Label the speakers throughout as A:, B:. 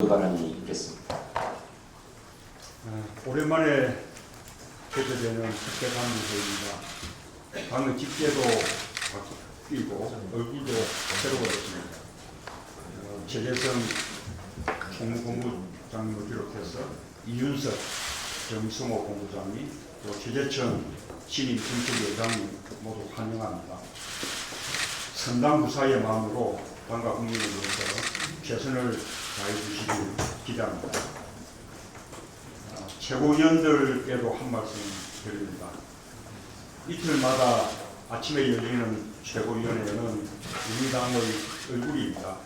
A: 발언이 있겠습니다.
B: 오랜만에 개최되는 특별당부회의입니다. 당의 집계도 바뀌고 얼굴도 새로워졌습니다. 최재성 총무본부장님을 비롯해서 이윤석 정성호 본부장님, 또 최재천 신임 정책위원장님 모두 환영합니다. 선당부사의 마음으로 당과 국민을 위해서 최선을 다해 주시길 기대합니다. 최고위원들께도 한 말씀 드립니다. 이틀마다 아침에 열리는 최고위원회는 우리 당의 얼굴입니다.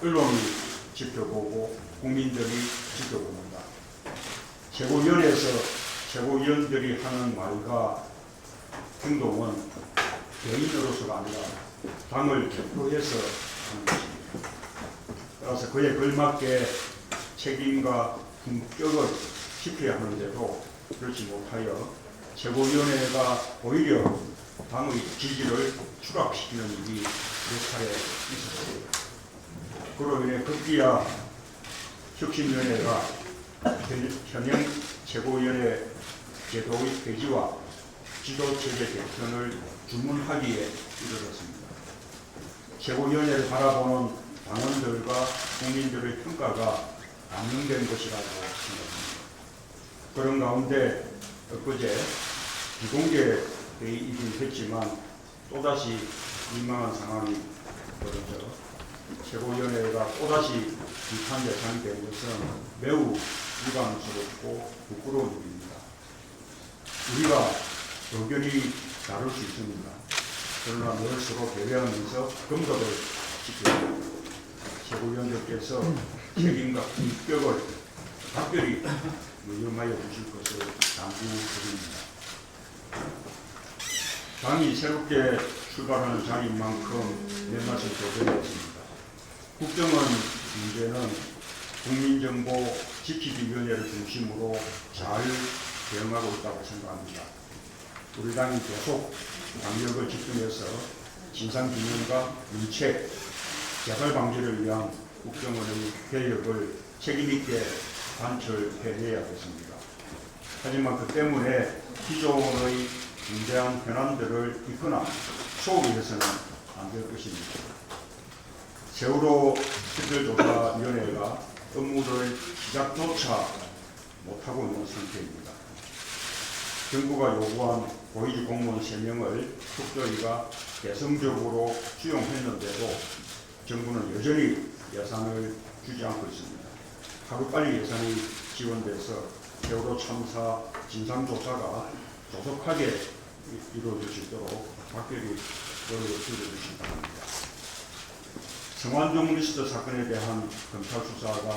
B: 언론이 지켜보고 국민들이 지켜봅니다. 최고위원회에서 최고위원들이 하는 말과 행동은 개인으로서가 아니라 당을 대표해서 하는 것입니다. 따라서 그에 걸맞게 책임과 품격을 지켜야 하는데도 그렇지 못하여 최고위원회가 오히려 당의 지지를 추락시키는 일이 몇 차례 있었습니다. 그로 인해 급기야 혁신위원회가 현행 최고위원회 제도의 폐지와 지도체계 개편을 주문하기에 이르렀습니다. 최고위원회를 바라보는 당원들과 국민들의 평가가 반영된 것이라고 생각합니다. 그런 가운데 엊그제 비공개 회의이긴 했지만 또다시 민망한 상황이 벌어져 최고위원회가 또다시 비판 대상이 된 것은 매우 유감스럽고 부끄러운 일입니다. 우리가 의견이 다를 수 있습니다. 그러나 늘 서로 배려하면서 금덕을 지켜야 합니다. 최고위원들께서 책임과 품격을 각별히 위임하여 주실 것을 당부드립니다. 당이 새롭게 출발하는 자리인 만큼 몇 말씀 더 드리겠습니다. 국정원 문제는 국민정보 지키기위원회를 중심으로 잘 대응하고 있다고 생각합니다. 우리 당이 계속 강력을 집중해서 진상규명과 문책, 재발 방지를 위한 국정원의 개혁을 책임있게 관철해내야겠습니다. 하지만 그 때문에 기존의 중대한 현안들을 잊거나 소홀히 해서는 안 될 것입니다. 세월호 특별조사위원회가 업무를 시작조차 못하고 있는 상태입니다. 정부가 요구한 고위직 공무원 3명을 국조위가 개성적으로 수용했는데도 정부는 여전히 예산을 주지 않고 있습니다. 하루빨리 예산이 지원돼서 세월호 참사 진상조사가 조속하게 이루어질 수 있도록 각별히 노력을 기울여주시기 바랍니다. 성완종 리스트 사건에 대한 검찰 수사가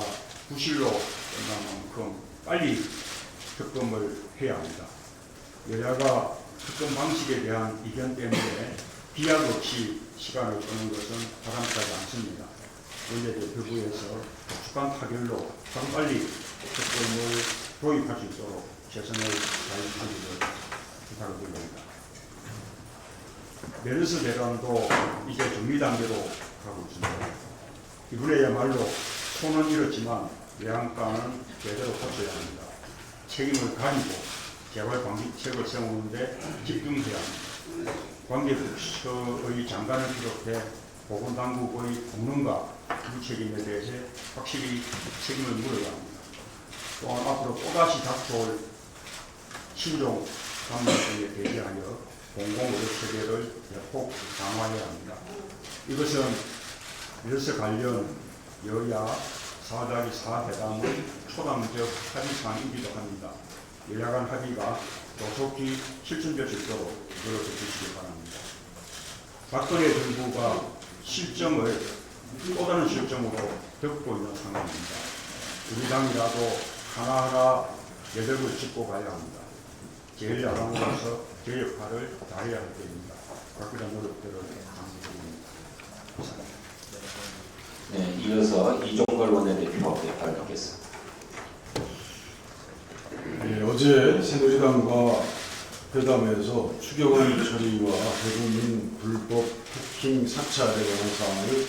B: 부실로 끝난 만큼 빨리 특검을 해야 합니다. 여야가 특검 방식에 대한 이견 때문에 비약 없이 시간을 끄는 것은 바람직하지 않습니다. 원내대표부에서 축한 타결로 빨리 특검을 도입할 수 있도록 최선을 다하기를 부탁을 드립니다. 메르스 대란도 이제 준비 단계로 가고 있습니다. 이번에야말로 손은 잃었지만 외양간은 제대로 걷어야 합니다. 책임을 가지고 재발 방지책을 세우는데 집중해야 합니다. 관계부처의 장관을 비롯해 보건당국의 공론과 무책임에 대해서 확실히 책임을 물어야 합니다. 또한 앞으로 또다시 닥쳐올 신종 감염병에 대비하여 공공의료체계를 대폭 강화해야 합니다. 이것은 메르스 관련 여야 4+4 회담의 초당적 합의사항이기도 합니다. 여야 간 합의가 조속히 실천될 수 있도록 노력해 주시기 바랍니다. 박근혜 정부가 실정을 또 다른 실정으로 덮고 있는 상황입니다. 우리 당이라도 하나하나 여력을 짚고 가야 합니다. 제1야당으로서 제 역할을 다해야 할 때입니다. 각별한 노력들을 강조드립니다.
A: 네, 이어서 이종걸 원내대표 발표하겠습니다.
C: 네, 어제 새누리당과 회담에서 추경안 처리와 대국민 불법 해킹 사찰에 관한 사항을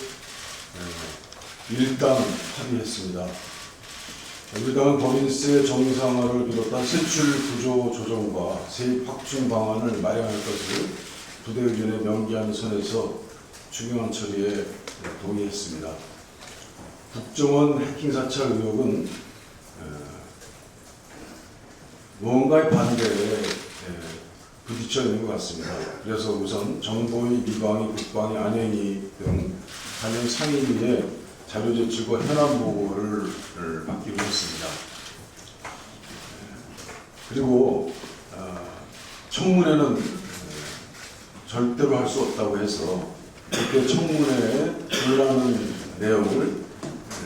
C: 일단 합의했습니다. 우리 당은 법인세 정상화를 비롯한 세출 구조 조정과 세입 확충 방안을 마련할 것을 부대 의견에 명기한 선에서 추경안 처리에 동의했습니다. 국정원 해킹 사찰 의혹은 무언가의 반대에 부딪혀 있는 것 같습니다. 그래서 우선 정보의 미방위, 국방위, 안행위 등 관련 상임위에 자료 제출과 현안 보고를 받기로 했습니다. 그리고 청문회는 절대로 할 수 없다고 해서 그때 청문회에 들어가는 내용을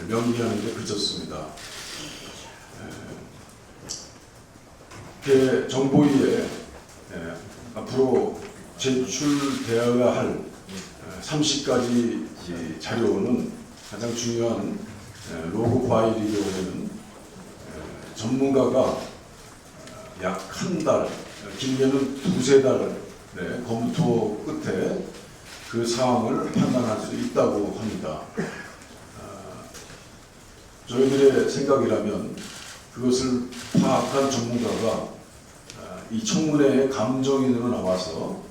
C: 명기하는 데 그쳤습니다. 정보위에 앞으로 제출되어야 할 30가지 자료는 가장 중요한 로고 파일의 경우에는 전문가가 약 한 달, 길게는 두세 달의 검토 끝에 그 사항을 판단할 수 있다고 합니다. 저희들의 생각이라면 그것을 파악한 전문가가 이 청문회에 감정인으로 나와서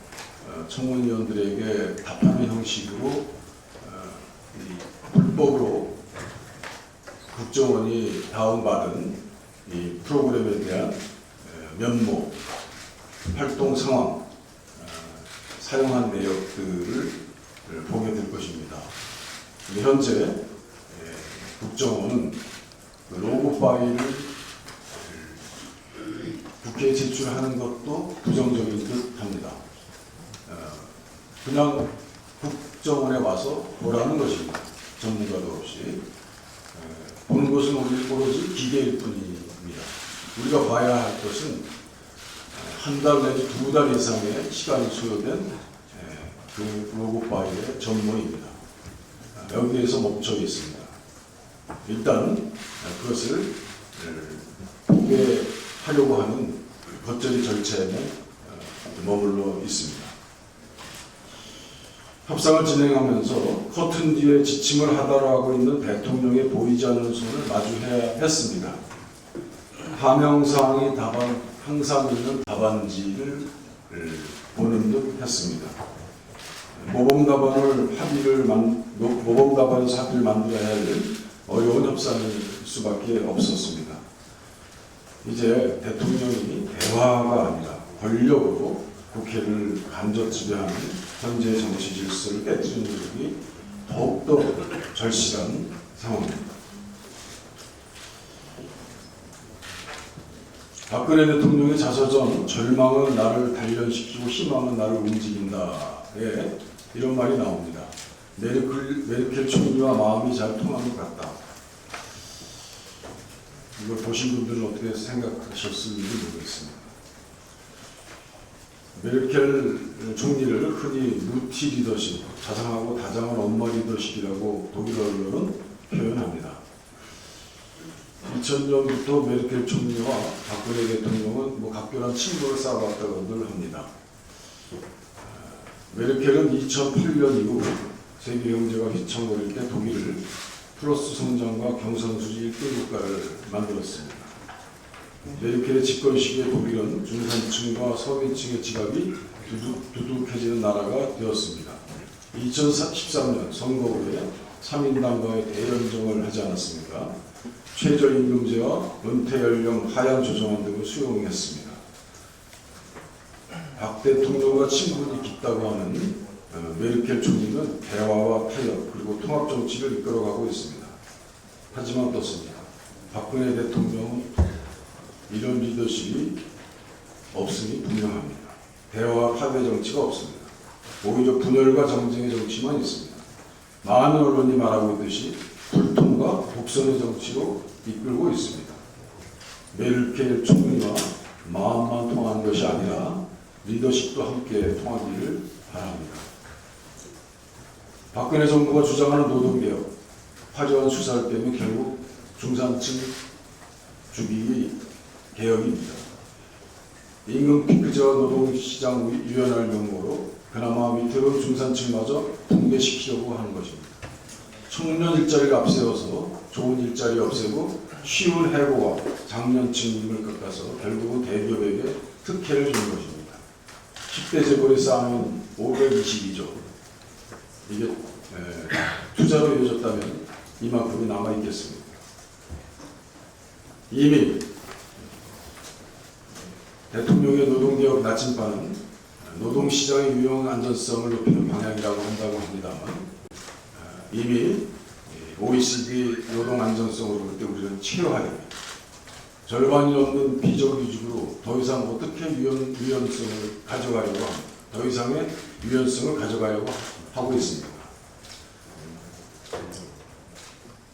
C: 청문위원들에게 답하는 형식으로 불법으로 국정원이 다운받은 이 프로그램에 대한 면모, 활동 상황, 사용한 내역들을 보게 될 것입니다. 현재 국정원은 그 로고 파일을 국회에 제출하는 것도 부정적인 듯 합니다. 그냥 국정원에 와서 보라는 것입니다. 전문가도 없이. 보는 것은 오로지 기계일 뿐입니다. 우리가 봐야 할 것은 한 달 내지 두 달 이상의 시간이 소요된 그 로고 파일의 전모입니다. 여기에서 멈춰 있습니다. 일단 그것을 보게 하려고 하는 겉절이 절차에 머물러 있습니다. 협상을 진행하면서 커튼 뒤에 지침을 하달하고 있는 대통령의 보이지 않는 손을 마주해야 했습니다. 하명사항이 항상 있는 답안지를 보는 듯 했습니다. 모범답안에서 합의를 만들어야 할 어려운 협상일 수밖에 없었습니다. 이제 대통령이 대화가 아니라 권력으로 국회를 간접 지배하는 현재의 정치 질서를 깨뜨리는 노력이 더욱더 절실한 상황입니다. 박근혜 대통령의 자서전 절망은 나를 단련시키고 희망은 나를 움직인다에 이런 말이 나옵니다. 메르켈 총리와 마음이 잘 통한 것 같다. 이걸 보신 분들은 어떻게 생각하셨을지 모르겠습니다. 메르켈 총리를 흔히 무티 리더십, 자상하고 다정한 엄마 리더십이라고 독일 언론은 표현합니다. 2000년부터 메르켈 총리와 박근혜 대통령은 각별한 친분을 쌓아왔다고들 합니다. 메르켈은 2008년 이후 세계 경제가 휘청거릴 때 독일을 플러스 성장과 경상수지 1등 국가를 만들었습니다. 메르켈의 집권 시기에 독일은 중산층과 서민층의 지갑이 두둑해지는 나라가 되었습니다. 2013년 선거 후에 3인당과의 대연정을 하지 않았습니까? 최저임금제와 은퇴연령 하향 조정안 등을 수용했습니다. 박 대통령과 친분이 깊다고 하는 메르켈 총리는 대화와 타협 그리고 통합 정치를 이끌어가고 있습니다. 하지만 어떻습니까? 박근혜 대통령은 이런 리더십이 없음이 분명합니다. 대화와 파괴 정치가 없습니다. 오히려 분열과 정쟁의 정치만 있습니다. 많은 언론이 말하고 있듯이 불통과 독선의 정치로 이끌고 있습니다. 메르켈 총리와 마음만 통하는 것이 아니라 리더십도 함께 통하기를 바랍니다. 박근혜 정부가 주장하는 노동개혁, 화려한 수사를 빼면 결국 중산층 주기 개혁입니다. 임금 피크제와 노동시장 유연할 명목으로 그나마 밑으로 중산층마저 붕괴시키려고 하는 것입니다. 청년 일자리를 앞세워서 좋은 일자리 없애고 쉬운 해고와 장년층임을 깎아서 결국은 대기업에게 특혜를 주는 것입니다. 10대 재벌이 쌓아놓은 522조 이게 투자로 이어졌다면 이만큼이 남아있겠습니다. 이미 대통령의 노동개혁 나침반은 노동시장의 유용 안전성을 높이는 방향이라고 한다고 합니다만 이미 OECD 노동안전성으로 볼 때 우리는 치료해야 됩니다. 절반이 넘는 비정규직으로 더 이상 어떻게 유연성을 가져가려고 합니다. 더 이상의 유연성을 가져가려고 하고 있습니다.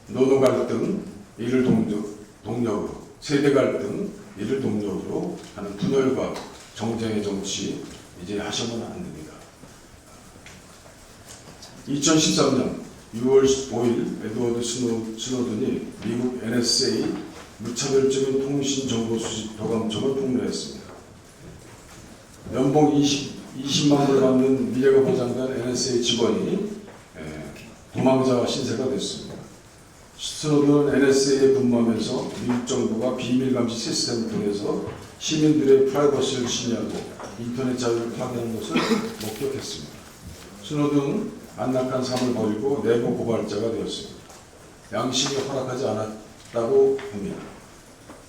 C: 노동 갈등, 이를 동력으로, 세대 갈등, 이를 동력으로 하는 분열과 정쟁의 정치 이제 하셔서는 안 됩니다. 2013년 6월 5일 에드워드 스노든이 미국 NSA 무차별적인 통신 정보 수집 도감청을 폭로했습니다. 연봉 20만 불을 받는 미래가 보장된 NSA 직원이 도망자 신세가 됐습니다. 스노든은 NSA에 근무하면서 미국 정부가 비밀감시 시스템을 통해서 시민들의 프라이버시를 침해하고 인터넷 자유를 파괴하는 것을 목격했습니다. 스노든은 안락한 삶을 버리고 내부 고발자가 되었습니다. 양심이 허락하지 않았다고 합니다.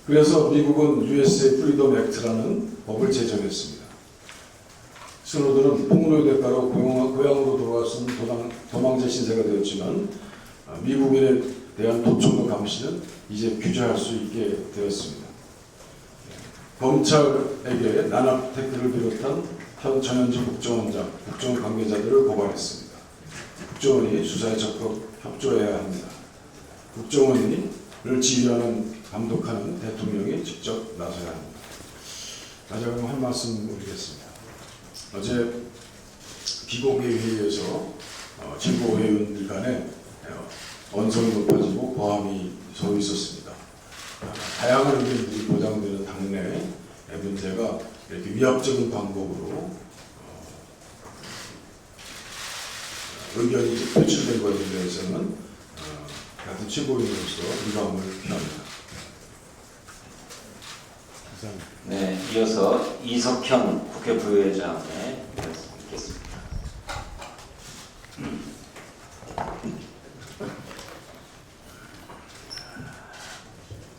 C: 그래서 미국은 USA 프리덤 액트라는 법을 제정했습니다. 스노든은 폭로의 대가로 고향으로 돌아와서 도망자 신세가 되었지만 미국인에 대한 도청과 감시는 이제 규제할 수 있게 되었습니다. 검찰에게 난압 태클을 비롯한 현 전현직 국정원장, 국정원 관계자들을 고발했습니다. 국정원이 수사에 적극 협조해야 합니다. 국정원을 지휘하는, 감독하는 대통령이 직접 나서야 합니다. 마지막으로 한 말씀 올리겠습니다. 어제 비공개 회의에서 진보회의원들 간에 언성이 높아지고 고함이 서로 있었습니다. 다양한 의견들이 보장되는 당내 문제가 이렇게 위압적인 방법으로 의견이 표출된 것에 대해서는 같은 최고위원으로서 유감을 표합니다. 감사합니다.
A: 네, 이어서 이석현 국회 부의장의 말씀 듣겠습니다.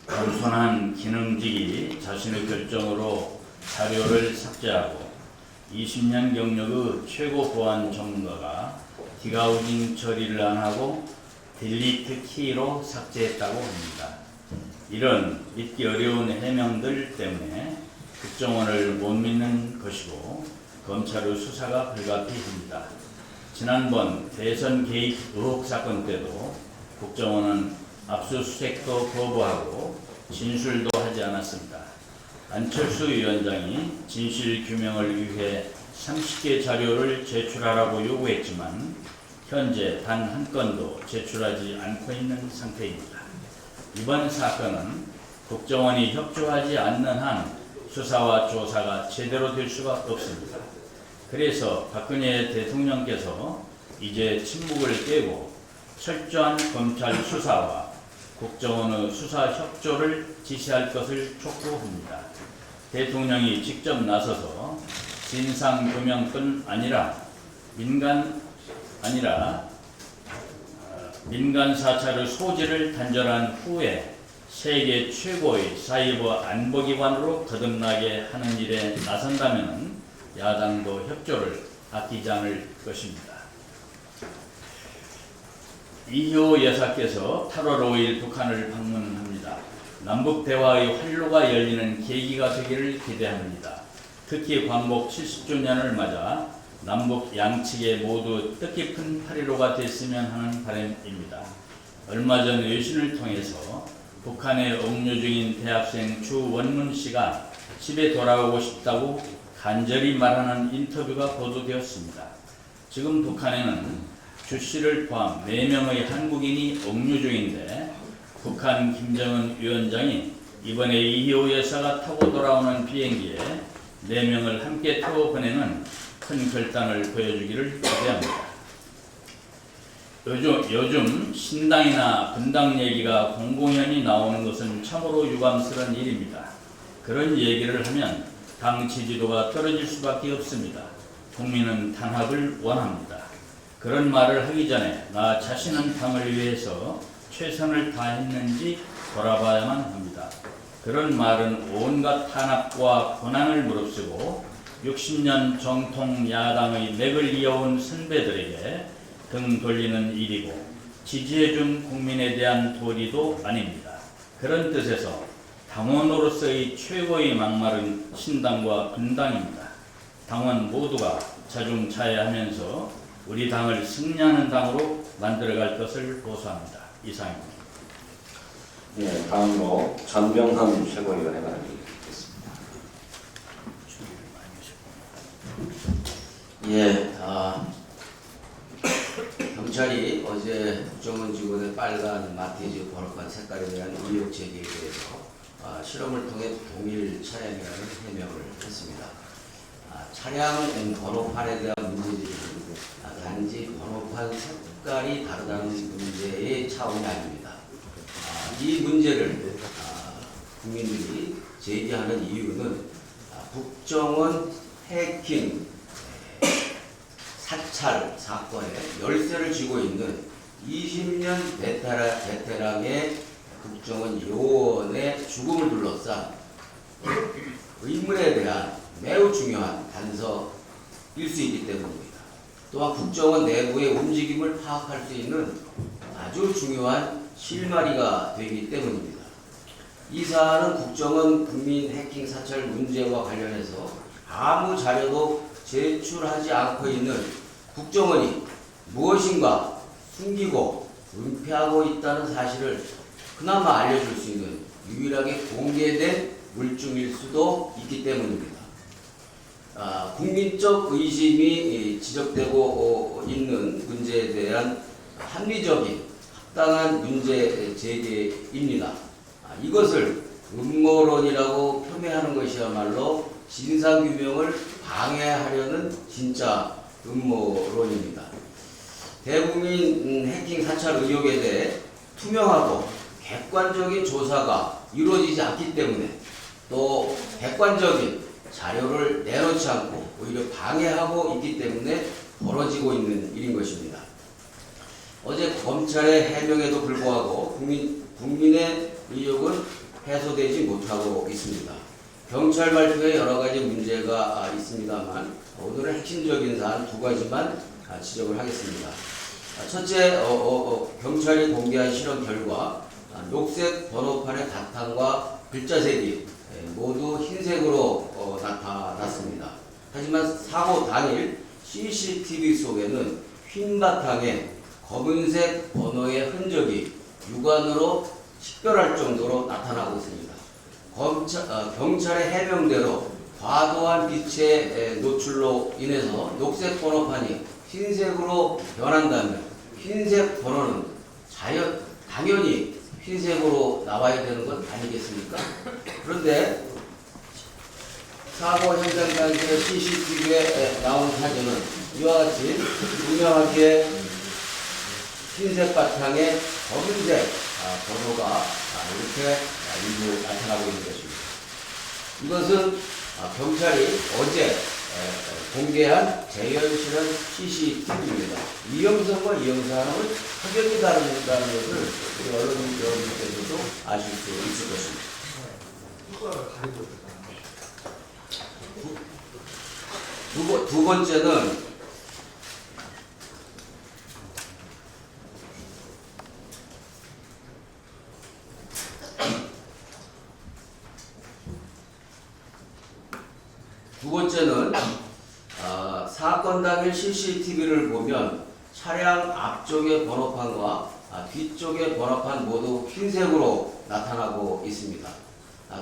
D: 겸손한 기능직이 자신의 결정으로 자료를 삭제하고 20년 경력의 최고 보안 전문가가 디가우징 처리를 안 하고 딜리트 키로 삭제했다고 합니다. 이런 믿기 어려운 해명들 때문에 국정원을 못 믿는 것이고 검찰의 수사가 불가피합니다. 지난번 대선 개입 의혹 사건 때도 국정원은 압수수색도 거부하고 진술도 하지 않았습니다. 안철수 위원장이 진실 규명을 위해 30개 자료를 제출하라고 요구했지만 현재 단 한 건도 제출하지 않고 있는 상태입니다. 이번 사건은 국정원이 협조하지 않는 한 수사와 조사가 제대로 될 수가 없습니다. 그래서 박근혜 대통령께서 이제 침묵을 깨고 철저한 검찰 수사와 국정원의 수사 협조를 지시할 것을 촉구합니다. 대통령이 직접 나서서 진상 규명뿐 아니라 민간 사찰의 소지를 단절한 후에 세계 최고의 사이버 안보기관으로 거듭나게 하는 일에 나선다면 야당도 협조를 아끼지 않을 것입니다. 이효 여사께서 8월 5일 북한을 방문합니다. 남북 대화의 활로가 열리는 계기가 되기를 기대합니다. 특히 광복 70주년을 맞아 남북 양측에 모두 뜻깊은 8.15가 됐으면 하는 바람입니다. 얼마 전 외신을 통해서 북한에 억류 중인 대학생 주원문 씨가 집에 돌아오고 싶다고 간절히 말하는 인터뷰가 보도되었습니다. 지금 북한에는 주 씨를 포함 4명의 한국인이 억류 중인데 북한 김정은 위원장이 이번에 이효 여사가 타고 돌아오는 비행기에 4명을 함께 태워 보내는 큰 결단을 보여주기를 기대합니다. 요즘 신당이나 분당 얘기가 공공연히 나오는 것은 참으로 유감스러운 일입니다. 그런 얘기를 하면 당 지지도가 떨어질 수밖에 없습니다. 국민은 단합을 원합니다. 그런 말을 하기 전에 나 자신은 당을 위해서 최선을 다했는지 돌아봐야만 합니다. 그런 말은 온갖 탄압과 고난을 무릅쓰고 60년 정통 야당의 맥을 이어온 선배들에게 등 돌리는 일이고 지지해준 국민에 대한 도리도 아닙니다. 그런 뜻에서 당원으로서의 최고의 막말은 신당과 분당입니다. 당원 모두가 자중자애하면서 우리 당을 승리하는 당으로 만들어갈 것을 호소합니다. 이상입니다.
A: 예, 다음으로 전병헌 최고위원의 발언이 있겠습니다.
E: 예, 경찰이 어제 국정원 직원의 빨간 마티즈 번호판 색깔에 대한 의혹 제기에 대해서 실험을 통해 동일 차량이라는 해명을 했습니다. 차량 번호판에 대한 문제들은 단지 번호판 색깔이 다르다는 문제의 차원이 아닙니다. 이 문제를 국민들이 제기하는 이유는 국정원 해킹 사찰 사건에 열쇠를 쥐고 있는 20년 베테랑의 국정원 요원의 죽음을 둘러싼 의문에 대한 매우 중요한 단서일 수 있기 때문입니다. 또한 국정원 내부의 움직임을 파악할 수 있는 아주 중요한 실마리가 되기 때문입니다. 이 사안은 국정원 국민 해킹 사찰 문제와 관련해서 아무 자료도 제출하지 않고 있는 국정원이 무엇인가 숨기고 은폐하고 있다는 사실을 그나마 알려줄 수 있는 유일하게 공개된 물증일 수도 있기 때문입니다. 국민적 의심이 지적되고 있는 문제에 대한 합리적인 합당한 문제 제기입니다. 이것을 음모론이라고 폄훼하는 것이야말로 진상규명을 방해하려는 진짜 음모론입니다. 대국민 해킹 사찰 의혹에 대해 투명하고 객관적인 조사가 이루어지지 않기 때문에 또 객관적인 자료를 내놓지 않고 오히려 방해하고 있기 때문에 벌어지고 있는 일인 것입니다. 어제 검찰의 해명에도 불구하고 국민의 의혹은 해소되지 못하고 있습니다. 경찰 발표에 여러 가지 문제가 있습니다만 오늘은 핵심적인 사안 두 가지만 지적을 하겠습니다. 첫째, 경찰이 공개한 실험 결과 녹색 번호판의 바탕과 글자색이 모두 흰색으로 나타났습니다. 하지만 사고 당일 CCTV 속에는 흰 바탕에 검은색 번호의 흔적이 육안으로 식별할 정도로 나타나고 있습니다. 경찰의 해명대로 과도한 빛의 노출로 인해서 녹색 번호판이 흰색으로 변한다면 흰색 번호는 당연히 흰색으로 나와야 되는 것 아니겠습니까? 그런데 사고 현장 당시의 CCTV에 나온 사진은 이와 같이 분명하게 흰색 바탕에 검은색 번호가 이렇게 일부 나타나고 있는 것입니다. 이것은 경찰이 어제 공개한 재현실은 CCTV입니다. 이 영상과 이 영상은 확연히 다르다는 것을 우리 언론 여러분께서도 아실 수 있을 것입니다. 두 번째는 사건 당일 CCTV를 보면 차량 앞쪽의 번호판과 뒤쪽의 번호판 모두 흰색으로 나타나고 있습니다.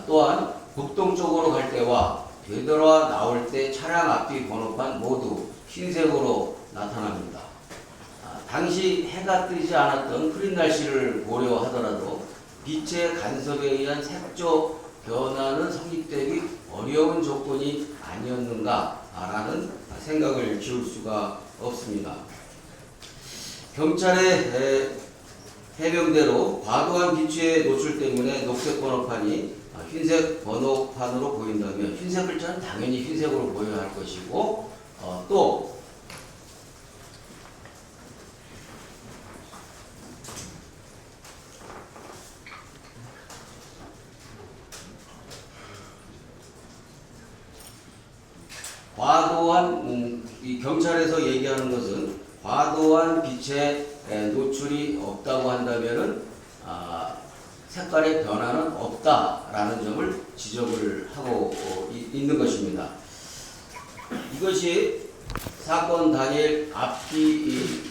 E: 또한 북동쪽으로 갈 때와 되돌아 나올 때 차량 앞뒤 번호판 모두 흰색으로 나타납니다. 당시 해가 뜨지 않았던 흐린 날씨를 고려하더라도 빛의 간섭에 의한 색조 변화는 성립되기 어려운 조건이 아니었는가라는 생각을 지울 수가 없습니다. 경찰의 해명대로 과도한 비추의 노출 때문에 녹색 번호판이 흰색 번호판으로 보인다면 흰색 글자는 당연히 흰색으로 보여야 할 것이고 또 과도한 이 경찰에서 얘기하는 것은 과도한 빛의 노출이 없다고 한다면은 색깔의 변화는 없다라는 점을 지적을 하고 있는 것입니다. 이것이 사건 당일 앞뒤에서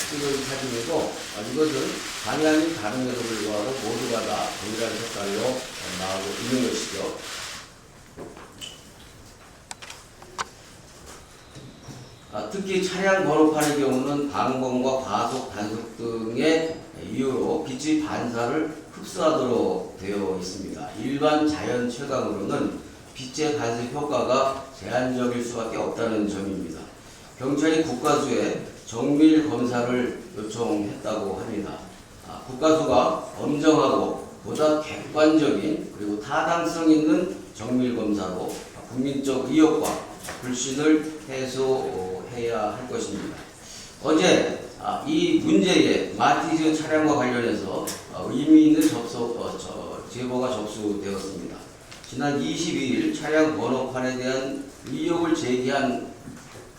E: 찍은 사진이고 이것은 방향이 다름에도 불구하고 모두가 다 동일한 색깔로 나오고 있는 것이죠. 특히 차량 번호판의 경우는 방범과 과속 단속 등의 이유로 빛의 반사를 흡수하도록 되어 있습니다. 일반 자연 채광으로는 빛의 간섭 효과가 제한적일 수밖에 없다는 점입니다. 경찰이 국가수에 정밀 검사를 요청했다고 합니다. 국가수가 엄정하고 보다 객관적인 그리고 타당성 있는 정밀 검사로 국민적 의혹과 불신을 해소해야 할 것입니다. 어제 이 문제의 마티즈 차량과 관련해서 의미 있는 제보가 접수되었습니다. 지난 22일 차량 번호판에 대한 의혹을 제기한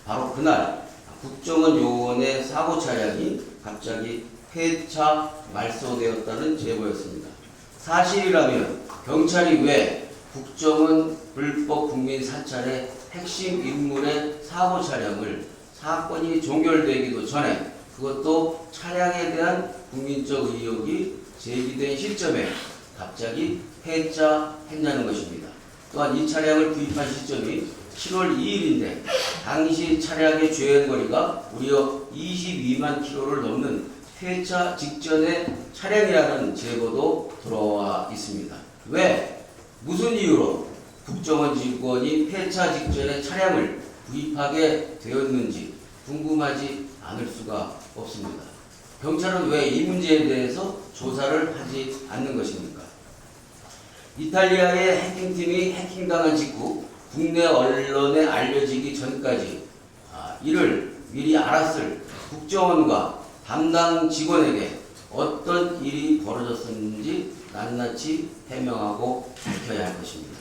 E: 바로 그날 국정원 요원의 사고 차량이 갑자기 폐차 말소되었다는 제보였습니다. 사실이라면 경찰이 왜 국정원 불법 국민 사찰의 핵심 인물의 사고 차량을 사건이 종결되기도 전에 그것도 차량에 대한 국민적 의혹이 제기된 시점에 갑자기 폐차했냐는 것입니다. 또한 이 차량을 구입한 시점이 7월 2일인데 당시 차량의 주행거리가 무려 22만 킬로를 넘는 폐차 직전의 차량이라는 제보도 들어와 있습니다. 왜? 무슨 이유로 국정원 직원이 폐차 직전에 차량을 구입하게 되었는지 궁금하지 않을 수가 없습니다. 경찰은 왜 이 문제에 대해서 조사를 하지 않는 것입니까? 이탈리아의 해킹팀이 해킹당한 직후 국내 언론에 알려지기 전까지 이를 미리 알았을 국정원과 담당 직원에게 어떤 일이 벌어졌는지 낱낱이 해명하고 밝혀야 할 것입니다.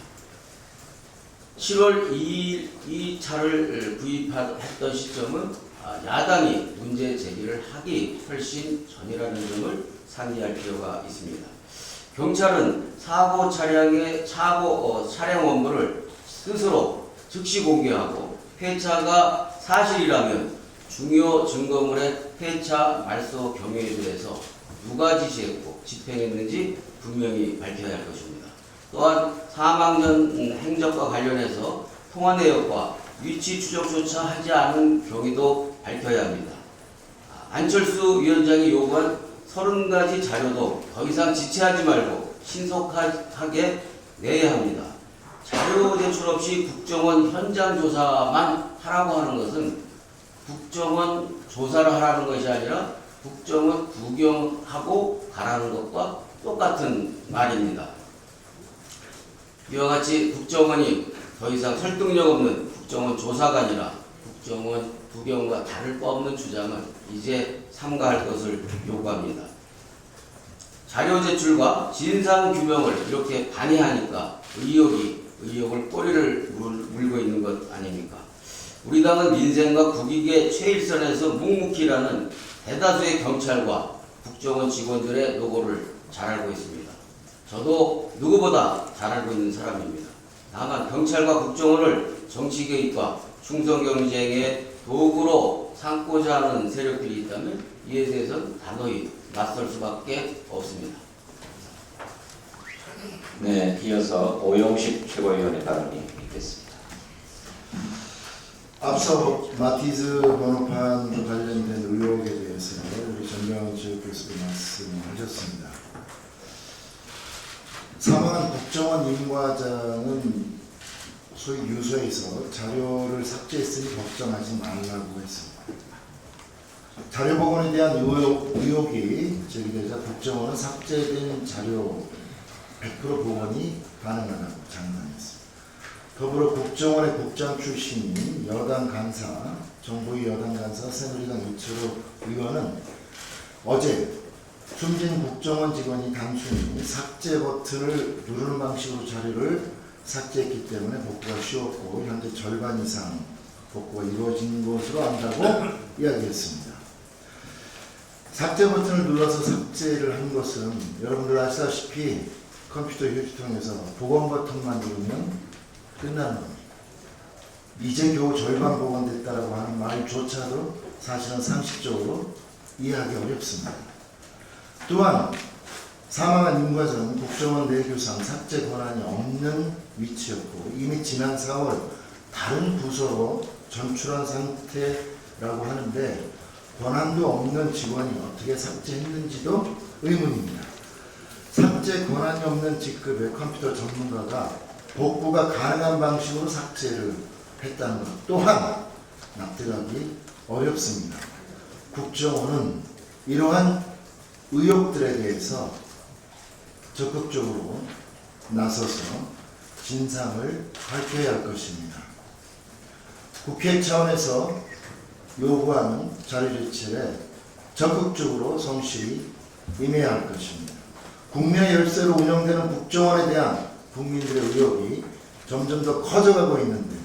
E: 7월 2일 이 차를 구입했던 시점은 야당이 문제 제기를 하기 훨씬 전이라는 점을 상기할 필요가 있습니다. 경찰은 사고 차량의 차량 원본을 스스로 즉시 공개하고 폐차가 사실이라면 중요 증거물의 폐차 말소 경위에 대해서 누가 지시했고 집행했는지 분명히 밝혀야 할 것입니다. 또한 사망 전 행적과 관련해서 통화 내역과 위치 추적조차 하지 않은 경위도 밝혀야 합니다. 안철수 위원장이 요구한 30가지 자료도 더 이상 지체하지 말고 신속하게 내야 합니다. 자료 제출 없이 국정원 현장 조사만 하라고 하는 것은 국정원 조사를 하라는 것이 아니라 국정원 구경하고 가라는 것과 똑같은 말입니다. 이와 같이 국정원이 더 이상 설득력 없는 국정원 조사가 아니라 국정원 구경과 다를 바 없는 주장은 이제 삼가할 것을 요구합니다. 자료 제출과 진상 규명을 이렇게 반의하니까 의혹을 꼬리를 물고 있는 것 아닙니까? 우리 당은 민생과 국익의 최일선에서 묵묵히 일하는 대다수의 경찰과 국정원 직원들의 노고를 잘 알고 있습니다. 저도 누구보다 잘 알고 있는 사람입니다. 다만 경찰과 국정원을 정치 개입과 충성 경쟁의 도구로 삼고자 하는 세력들이 있다면 이에 대해서는 단호히 맞설 수밖에 없습니다.
A: 네, 이어서 오영식 최고위원의 발언이 있겠습니다.
F: 앞서 마티즈 번호판 관련된 의혹에 대해서 우리 전명철 교수님 말씀하셨습니다. 사망한 국정원 임과장은 소위 유서에서 자료를 삭제했으니 걱정하지 말라고 했습니다. 자료 복원에 대한 의혹이 제기되자 국정원은 삭제된 자료 100% 복원이 가능하다고 장담했습니다. 더불어 국정원의 국장 출신인 여당 간사, 정부의 여당 간사 새누리당 이철호 의원은 어제 숨진 국정원 직원이 단순히 삭제 버튼을 누르는 방식으로 자료를 삭제했기 때문에 복구가 쉬웠고 현재 절반 이상 복구가 이루어진 것으로 안다고 이야기했습니다. 삭제 버튼을 눌러서 삭제를 한 것은 여러분들 아시다시피 컴퓨터 휴지통에서 복원 버튼만 누르면 끝나는 겁니다. 이제 겨우 절반 복원됐다라고 하는 말조차도 사실은 상식적으로 이해하기 어렵습니다. 또한 사망한 임 과장은 국정원 내규상 삭제 권한이 없는 위치였고 이미 지난 4월 다른 부서로 전출한 상태라고 하는데 권한도 없는 직원이 어떻게 삭제했는지도 의문입니다. 삭제 권한이 없는 직급의 컴퓨터 전문가가 복구가 가능한 방식으로 삭제를 했다는 것 또한 납득하기 어렵습니다. 국정원은 이러한 의혹들에 대해서 적극적으로 나서서 진상을 밝혀야 할 것입니다. 국회 차원에서 요구하는 자료 제출에 적극적으로 성실히 임해야 할 것입니다. 국민의 열쇠로 운영되는 국정원에 대한 국민들의 의혹이 점점 더 커져가고 있는데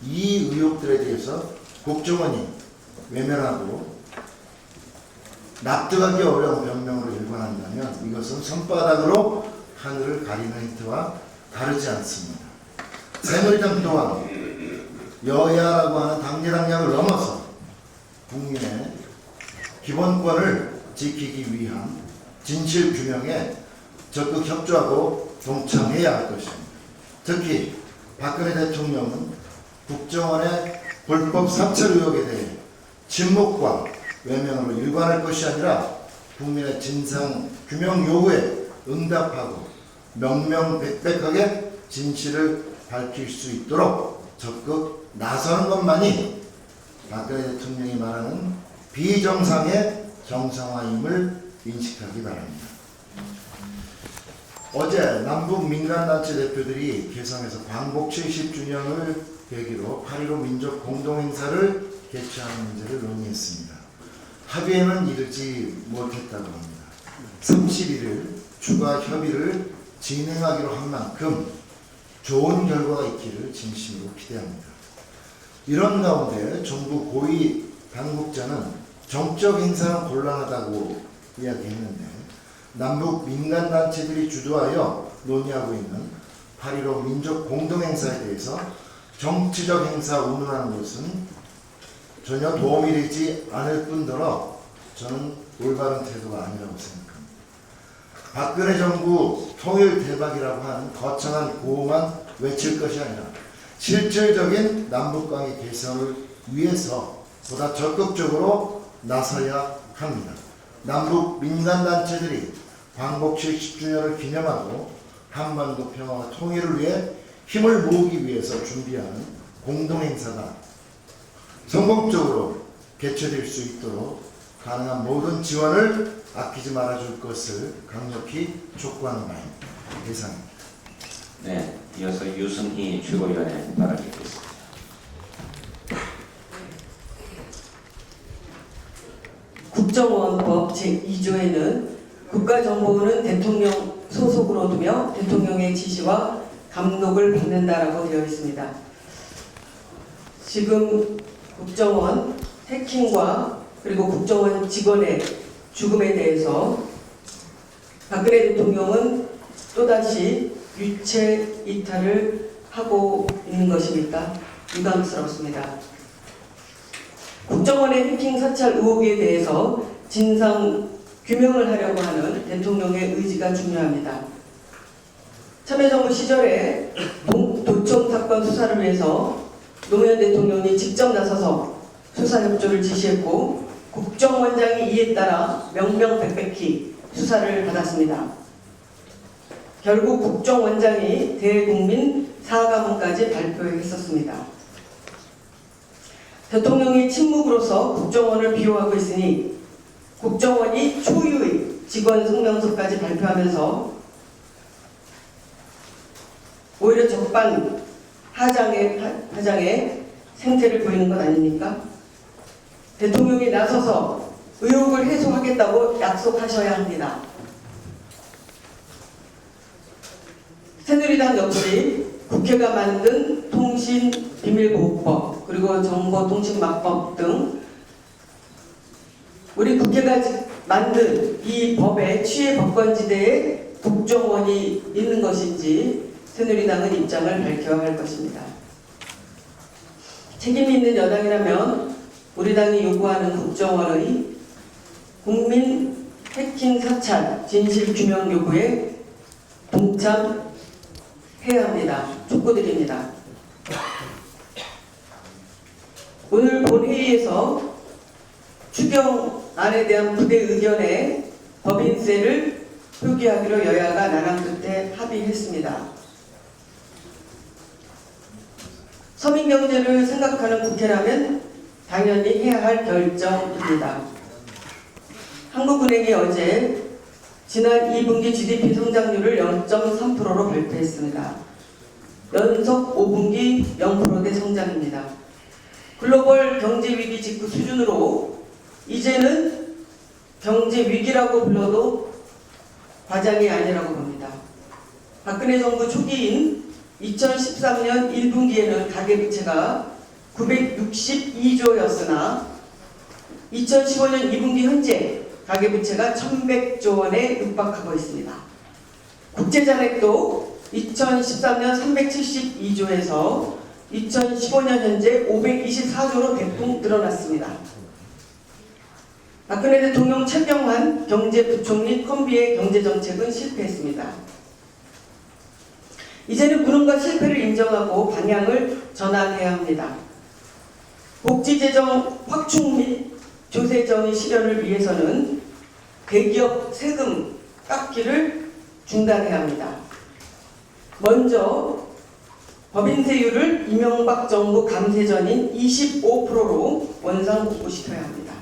F: 이 의혹들에 대해서 국정원이 외면하고 납득하기 어려운 변명으로 일관한다면 이것은 손바닥으로 하늘을 가리는 행태와 다르지 않습니다. 새누리당 또한 여야라고 하는 당리당략을 넘어서 국민의 기본권을 지키기 위한 진실 규명에 적극 협조하고 동참해야 할 것입니다. 특히 박근혜 대통령은 국정원의 불법 사찰 의혹에 대해 침묵과 외면으로 일관할 것이 아니라 국민의 진상 규명 요구에 응답하고 명명백백하게 진실을 밝힐 수 있도록 적극 나서는 것만이 박근혜 대통령이 말하는 비정상의 정상화임을 인식하기 바랍니다. 어제 남북 민간단체 대표들이 개성에서 광복 70주년을 계기로 8.15 민족 공동행사를 개최하는 문제를 논의했습니다. 합의에는 이르지 못했다고 합니다. 31일 추가 협의를 진행하기로 한 만큼 좋은 결과가 있기를 진심으로 기대합니다. 이런 가운데 정부 고위 당국자는 정적 행사는 곤란하다고 이야기했는데 남북 민간단체들이 주도하여 논의하고 있는 8.15 민족 공동행사에 대해서 정치적 행사 운운하는 것은 전혀 도움이 되지 않을 뿐더러 저는 올바른 태도가 아니라고 생각합니다. 박근혜 정부 통일 대박이라고 하는 거창한 구호만 외칠 것이 아니라 실질적인 남북관계 개선을 위해서 보다 적극적으로 나서야 합니다. 남북 민간단체들이 광복 70주년을 기념하고 한반도 평화와 통일을 위해 힘을 모으기 위해서 준비하는 공동행사가 성공적으로 개최될 수 있도록 가능한 모든 지원을 아끼지 말아줄 것을 강력히 촉구하는 바입니다. 이상입니다.
A: 네, 이어서 유승희 최고위원의 발언이 있겠습니다.
G: 국정원법 제2조에는 국가정보원은 대통령 소속으로 두며 대통령의 지시와 감독을 받는다라고 되어 있습니다. 지금 국정원 해킹과 그리고 국정원 직원의 죽음에 대해서 박근혜 대통령은 또다시 유체 이탈을 하고 있는 것입니까? 유감스럽습니다. 국정원의 해킹 사찰 의혹에 대해서 진상 규명을 하려고 하는 대통령의 의지가 중요합니다. 참여정부 시절에 도청 사건 수사를 위해서 노무현 대통령이 직접 나서서 수사 협조를 지시했고 국정원장이 이에 따라 명명백백히 수사를 받았습니다. 결국 국정원장이 대국민 사과문까지 발표했었습니다. 대통령이 침묵으로서 국정원을 비호하고 있으니 국정원이 초유의 직원 성명서까지 발표하면서 오히려 적반 하장의 생태를 보이는 것 아닙니까? 대통령이 나서서 의혹을 해소하겠다고 약속하셔야 합니다. 새누리당 역시 국회가 만든 통신비밀보호법 그리고 정보통신망법 등 우리 국회가 만든 이 법의 취해 법권지대에 국정원이 있는 것인지 새누리당은 입장을 밝혀야 할 것입니다. 책임 있는 여당이라면 우리 당이 요구하는 국정원의 국민 해킹 사찰 진실 규명 요구에 동참해야 합니다. 촉구드립니다. 오늘 본회의에서 추경안에 대한 부대 의견에 법인세를 표기하기로 여야가 나랑 끝에 합의했습니다. 서민 경제를 생각하는 국회라면 당연히 해야 할 결정입니다. 한국은행이 어제 지난 2분기 GDP 성장률을 0.3%로 발표했습니다. 연속 5분기 0%대 성장입니다. 글로벌 경제 위기 직후 수준으로 이제는 경제 위기라고 불러도 과장이 아니라고 봅니다. 박근혜 정부 초기인 2013년 1분기에는 가계부채가 962조였으나 2015년 2분기 현재 가계부채가 1100조 원에 육박하고 있습니다. 국제잔액도 2013년 372조에서 2015년 현재 524조로 대폭 늘어났습니다. 박근혜 대통령 최경환 경제부총리 콤비의 경제정책은 실패했습니다. 이제는 무능과 실패를 인정하고 방향을 전환해야 합니다. 복지재정 확충 및 조세정의 실현을 위해서는 대기업 세금 깎기를 중단해야 합니다. 먼저 법인세율을 이명박 정부 감세 전인 25%로 원상복구시켜야 합니다.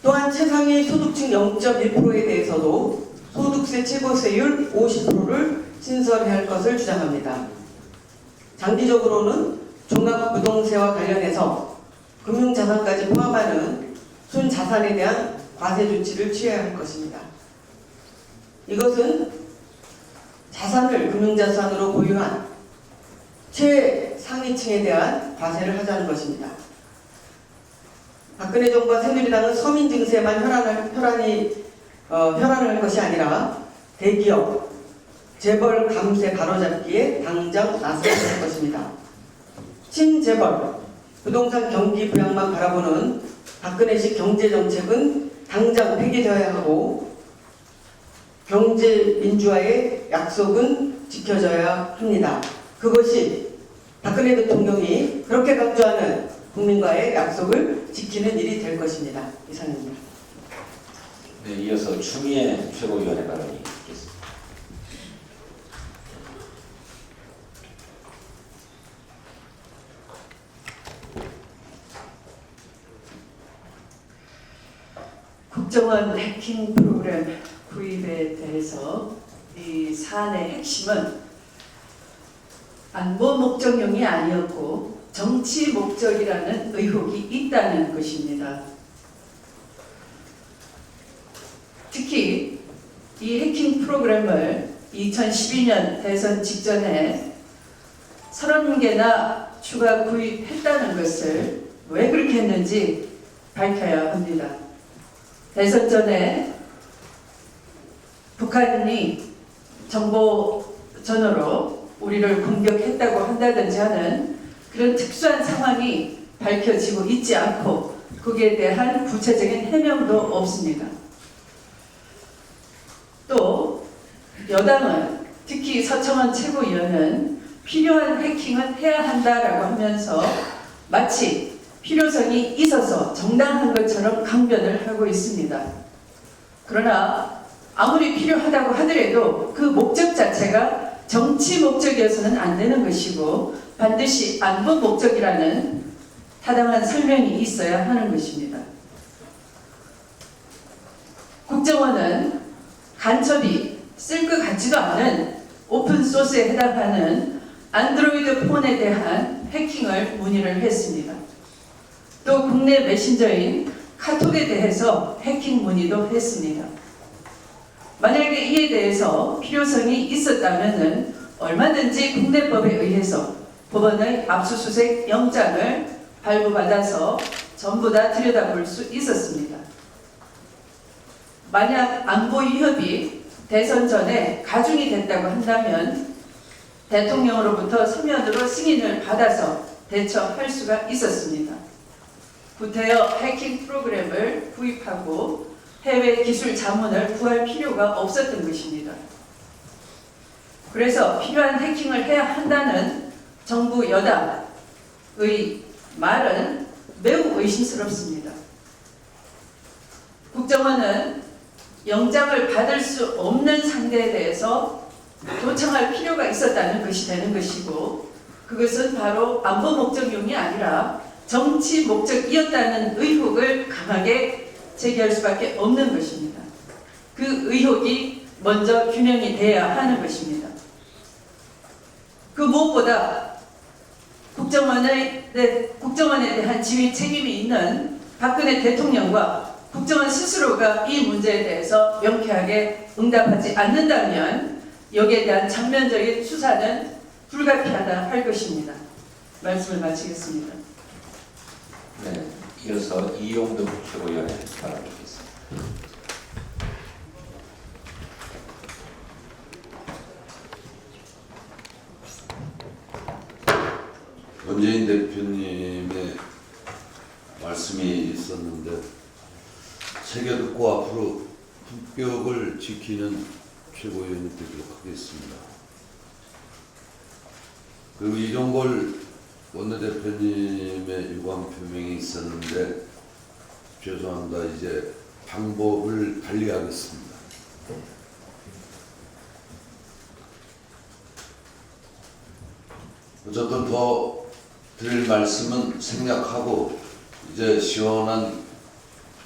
G: 또한 최상위 소득층 0.1%에 대해서도 소득세 최고세율 50%를 신설해야 할 것을 주장합니다. 장기적으로는 종합부동세와 관련해서 금융자산까지 포함하는 순자산에 대한 과세 조치를 취해야 할 것입니다. 이것은 자산을 금융자산으로 보유한 최상위층에 대한 과세를 하자는 것입니다. 박근혜 정부와 새누리당은 서민 증세만 혈안을 할 것이 아니라 대기업, 재벌 감세 바로잡기에 당장 나서야 할 것입니다. 친재벌, 부동산 경기 부양만 바라보는 박근혜식 경제정책은 당장 폐기되어야 하고 경제 민주화의 약속은 지켜져야 합니다. 그것이 박근혜 대통령이 그렇게 강조하는 국민과의 약속을 지키는 일이 될 것입니다. 이상입니다.
A: 네, 이어서 추미애 최고위원의 발언이 있겠습니다.
H: 국정원 해킹 프로그램 구입에 대해서 이 사안의 핵심은 안보 목적용이 아니었고 정치 목적이라는 의혹이 있다는 것입니다. 특히 이 해킹 프로그램을 2012년 대선 직전에 30개나 추가 구입했다는 것을 왜 그렇게 했는지 밝혀야 합니다. 대선 전에 북한이 정보 전으로 우리를 공격했다고 한다든지 하는 그런 특수한 상황이 밝혀지고 있지 않고 거기에 대한 구체적인 해명도 없습니다. 또 여당은 특히 서청원 최고위원은 필요한 해킹은 해야 한다라고 하면서 마치 필요성이 있어서 정당한 것처럼 강변을 하고 있습니다. 그러나 아무리 필요하다고 하더라도 그 목적 자체가 정치 목적이어서는 안 되는 것이고 반드시 안보 목적이라는 타당한 설명이 있어야 하는 것입니다. 국정원은 간첩이 쓸 것 같지도 않은 오픈소스에 해당하는 안드로이드 폰에 대한 해킹을 문의를 했습니다. 또 국내 메신저인 카톡에 대해서 해킹 문의도 했습니다. 만약에 이에 대해서 필요성이 있었다면 얼마든지 국내법에 의해서 법원의 압수수색 영장을 발부받아서 전부 다 들여다볼 수 있었습니다. 만약 안보 위협이 대선 전에 가중이 됐다고 한다면 대통령으로부터 서면으로 승인을 받아서 대처할 수가 있었습니다. 구태여 해킹 프로그램을 구입하고 해외 기술 자문을 구할 필요가 없었던 것입니다. 그래서 필요한 해킹을 해야 한다는 정부 여당의 말은 매우 의심스럽습니다. 국정원은 영장을 받을 수 없는 상대에 대해서 도청할 필요가 있었다는 것이 되는 것이고, 그것은 바로 안보 목적용이 아니라 정치 목적이었다는 의혹을 강하게 제기할 수밖에 없는 것입니다. 그 의혹이 먼저 규명이 돼야 하는 것입니다. 그 무엇보다 국정원에 대한 지휘 책임이 있는 박근혜 대통령과 국정원 스스로가 이 문제에 대해서 명쾌하게 응답하지 않는다면 여기에 대한 전면적인 수사는 불가피하다 할 것입니다. 말씀을 마치겠습니다.
A: 네, 이어서 이용도 최고위원의 발언 듣겠습니다.
C: 문재인 대표님의 말씀이 있었는데 새겨 듣고 앞으로 품격을 지키는 최고위원이 되도록 하겠습니다. 그리고 이종걸 원내대표님의 유감 표명이 있었는데 죄송합니다. 이제 방법을 달리하겠습니다. 어쨌든 더 드릴 말씀은 생략하고 이제 시원한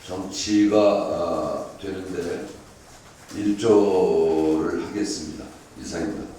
C: 정치가 되는데 일조를 하겠습니다. 이상입니다.